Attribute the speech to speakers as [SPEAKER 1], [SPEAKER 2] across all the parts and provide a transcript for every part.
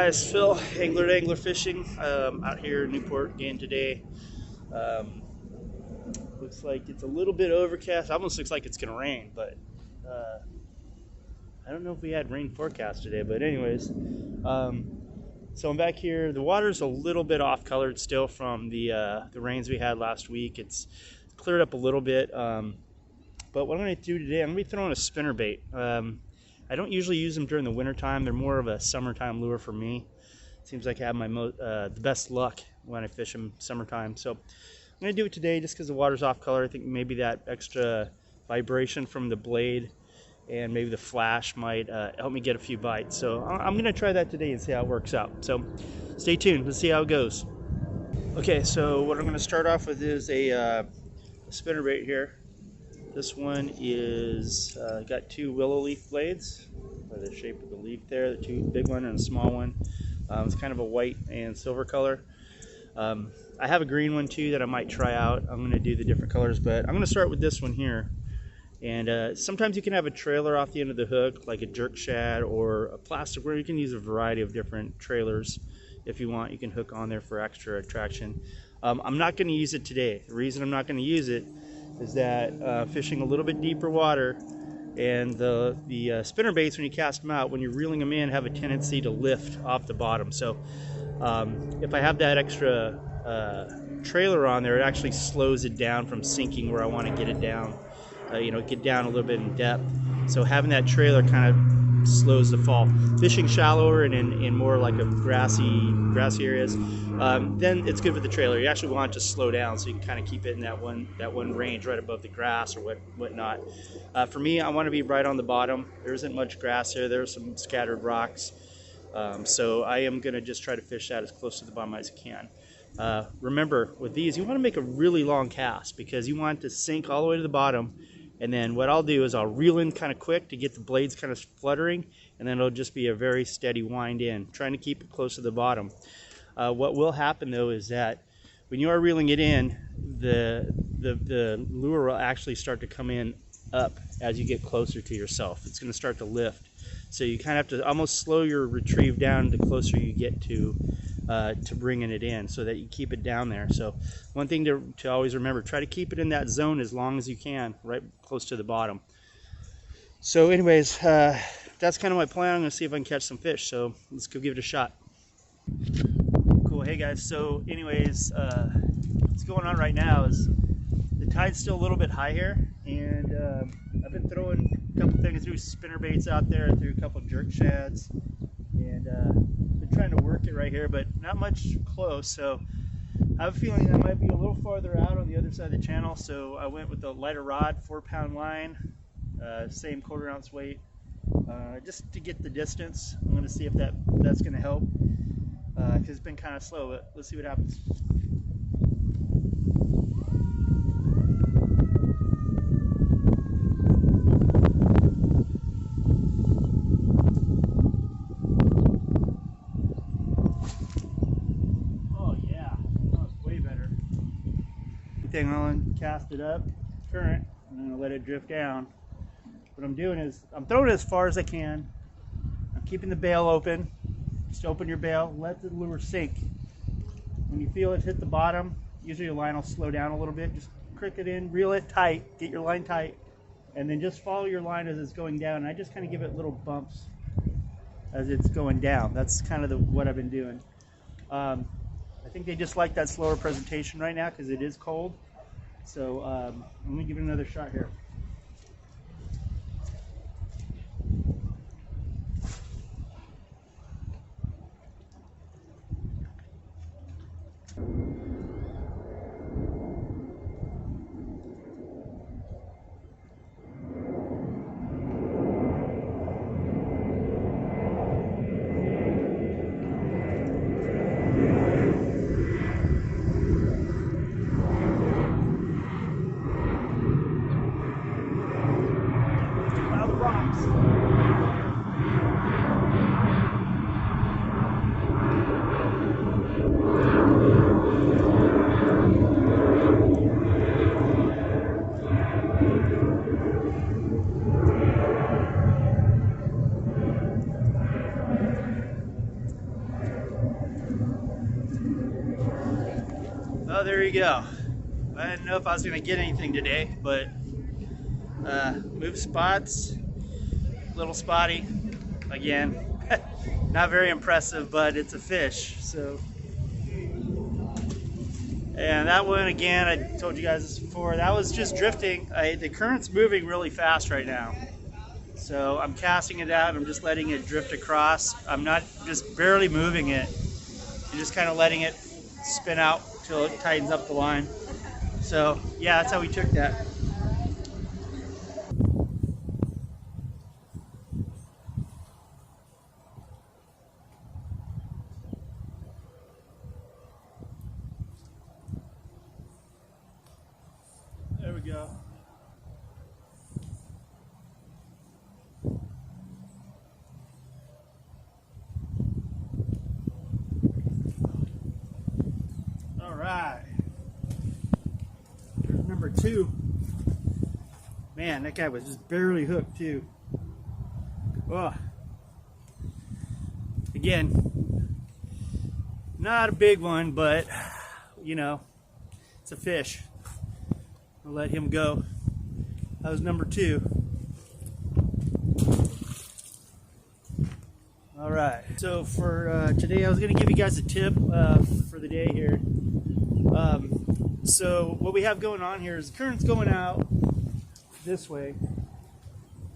[SPEAKER 1] guys, Phil, Angler to Angler Fishing, out here in Newport again today. Um, Looks like it's a little bit overcast. Almost looks like it's going to rain, but I don't know if we had rain forecast today. But anyways, so I'm back here. The water's a little bit off-colored still from the rains we had last week. It's cleared up a little bit, but what I'm going to do today, I'm going to be throwing a spinnerbait. I don't usually use them during the winter time. They're more of a summertime lure for me. Seems like I have my the best luck when I fish them summertime. So I'm going to do it today just because the water's off color. I think maybe that extra vibration from the blade and maybe the flash might help me get a few bites. So I'm going to try that today and see how it works out. So stay tuned. Let's see how it goes. Okay, so what I'm going to start off with is a spinnerbait here. This one is got two willow leaf blades by the shape of the leaf there, the two big one and a small one. It's kind of a white and silver color. I have a green one too that I might try out. I'm going to do the different colors, but I'm going to start with this one here. And sometimes you can have a trailer off the end of the hook, like a jerk shad or a plastic, where you can use a variety of different trailers if you want. You can hook on there for extra attraction. I'm not going to use it today. The reason I'm not going to use it is that fishing a little bit deeper water, and the spinner baits, when you cast them out, when you're reeling them in, have a tendency to lift off the bottom. So if I have that extra trailer on there, it actually slows it down from sinking where I want to get it down, get down a little bit in depth. So having that trailer kind of slows the fall. Fishing shallower and in more like a grassy areas, then it's good for the trailer. You actually want it to slow down so you can kind of keep it in that one range right above the grass or whatnot. For me, I want to be right on the bottom. There isn't much grass here. There's some scattered rocks. So I am going to just try to fish that as close to the bottom as I can. Remember, with these, you want to make a really long cast because you want it to sink all the way to the bottom. And then what I'll do is I'll reel in kind of quick to get the blades kind of fluttering, and then it'll just be a very steady wind in, trying to keep it close to the bottom. What will happen though is that when you are reeling it in, the lure will actually start to come in up as you get closer to yourself. It's going to start to lift. So you kind of have to almost slow your retrieve down the closer you get to bringing it in, so that you keep it down there. So one thing to always remember, try to keep it in that zone as long as you can, right close to the bottom. So anyways, that's kind of my plan. I'm going to see if I can catch some fish, so let's go give it a shot. Cool. Hey guys, so anyways, what's going on right now is the tide's still a little bit high here, and I've been throwing a couple things, through spinner baits out there, through a couple jerk shads, and been trying to work it right here, but not much close. So I have a feeling that might be a little farther out on the other side of the channel, so I went with a lighter rod, 4-pound line, same 1/4 ounce weight, just to get the distance. I'm going to see if that's going to help, because it's been kind of slow, but let's see what happens. Thing on, cast it up, current, and then I'll let it drift down. What I'm doing is I'm throwing it as far as I can. I'm keeping the bail open. Just open your bail, let the lure sink. When you feel it hit the bottom, usually your line will slow down a little bit. Just crick it in, reel it tight, get your line tight, and then just follow your line as it's going down. And I just kind of give it little bumps as it's going down. That's kind of what I've been doing. I think they just like that slower presentation right now because it is cold. So I'm going to give it another shot here. Oh, there you go. I didn't know if I was going to get anything today, but move spots, little spotty again. Not very impressive, but it's a fish. So, and that one again, I told you guys this before, that was just drifting. The current's moving really fast right now. So I'm casting it out, I'm just letting it drift across. I'm not just barely moving it. I'm just kind of letting it spin out till it tightens up the line. So yeah, that's how we took that. There we go. All right. There's number 2. Man, that guy was just barely hooked too. Oh. Again, not a big one, but you know, it's a fish. I'll let him go. That was number 2. All right, so for today, I was going to give you guys a tip for the day here. So what we have going on here is the current's going out this way.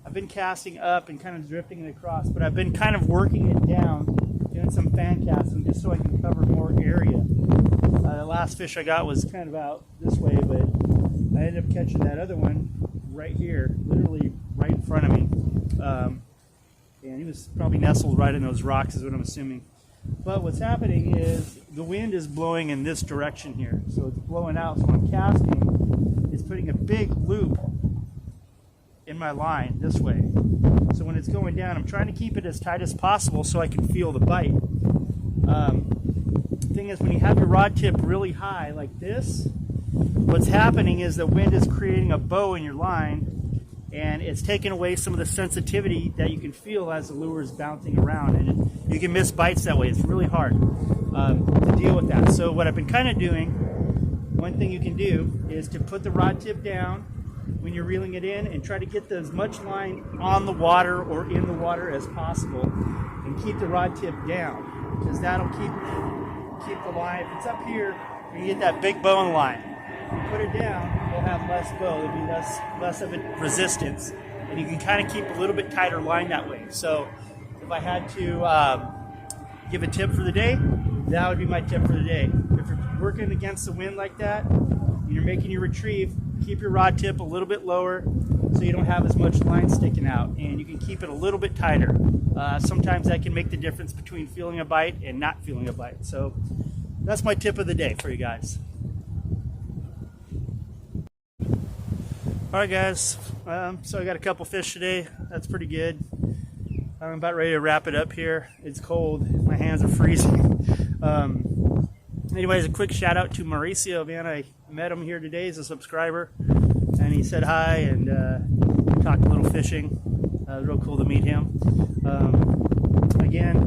[SPEAKER 1] I've been casting up and kind of drifting it across, but I've been kind of working it down, doing some fan casting just so I can cover more area. The last fish I got was kind of out this way, but I ended up catching that other one right here, literally right in front of me. And he was probably nestled right in those rocks is what I'm assuming. But what's happening is the wind is blowing in this direction here. So it's blowing out, so when I'm casting, it's putting a big loop in my line this way. So when it's going down, I'm trying to keep it as tight as possible so I can feel the bite. The thing is, when you have your rod tip really high like this, what's happening is the wind is creating a bow in your line, and it's taking away some of the sensitivity that you can feel as the lure is bouncing around, and you can miss bites that way. It's really hard to deal with that. So what I've been kind of doing, one thing you can do is to put the rod tip down when you're reeling it in and try to get as much line on the water or in the water as possible, and keep the rod tip down, because that'll keep the line. If it's up here, you get that big bow in the line. If you put it down, you'll have less bow. There'll be less of a resistance, and you can kind of keep a little bit tighter line that way. So if I had to give a tip for the day, that would be my tip for the day. If you're working against the wind like that, and you're making your retrieve, keep your rod tip a little bit lower so you don't have as much line sticking out, and you can keep it a little bit tighter. Sometimes that can make the difference between feeling a bite and not feeling a bite. So that's my tip of the day for you guys. Alright guys, so I got a couple fish today. That's pretty good. I'm about ready to wrap it up here. It's cold. My hands are freezing. Anyways, a quick shout out to Mauricio, man. I met him here today as a subscriber, and he said hi, and we talked a little fishing. It was real cool to meet him. Again,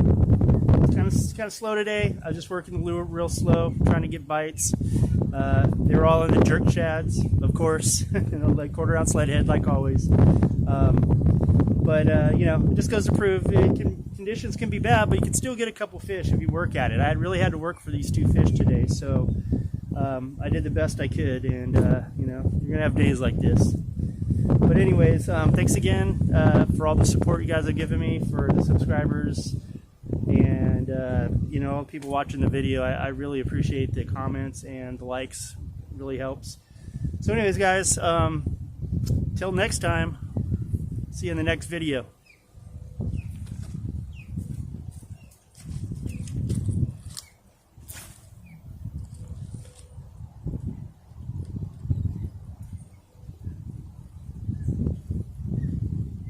[SPEAKER 1] it's kind of slow today. I was just working the lure real slow, trying to get bites. They were all in the jerk shads, of course, like quarter ounce lead head, like always. But you know, it just goes to prove conditions can be bad, but you can still get a couple fish if you work at it. I really had to work for these 2 fish today, so I did the best I could, and you know, you're gonna have days like this. But anyways, thanks again for all the support you guys have given me, for the subscribers, and you know, people watching the video. I really appreciate the comments and the likes. It really helps. So anyways guys, till next time, see you in the next video.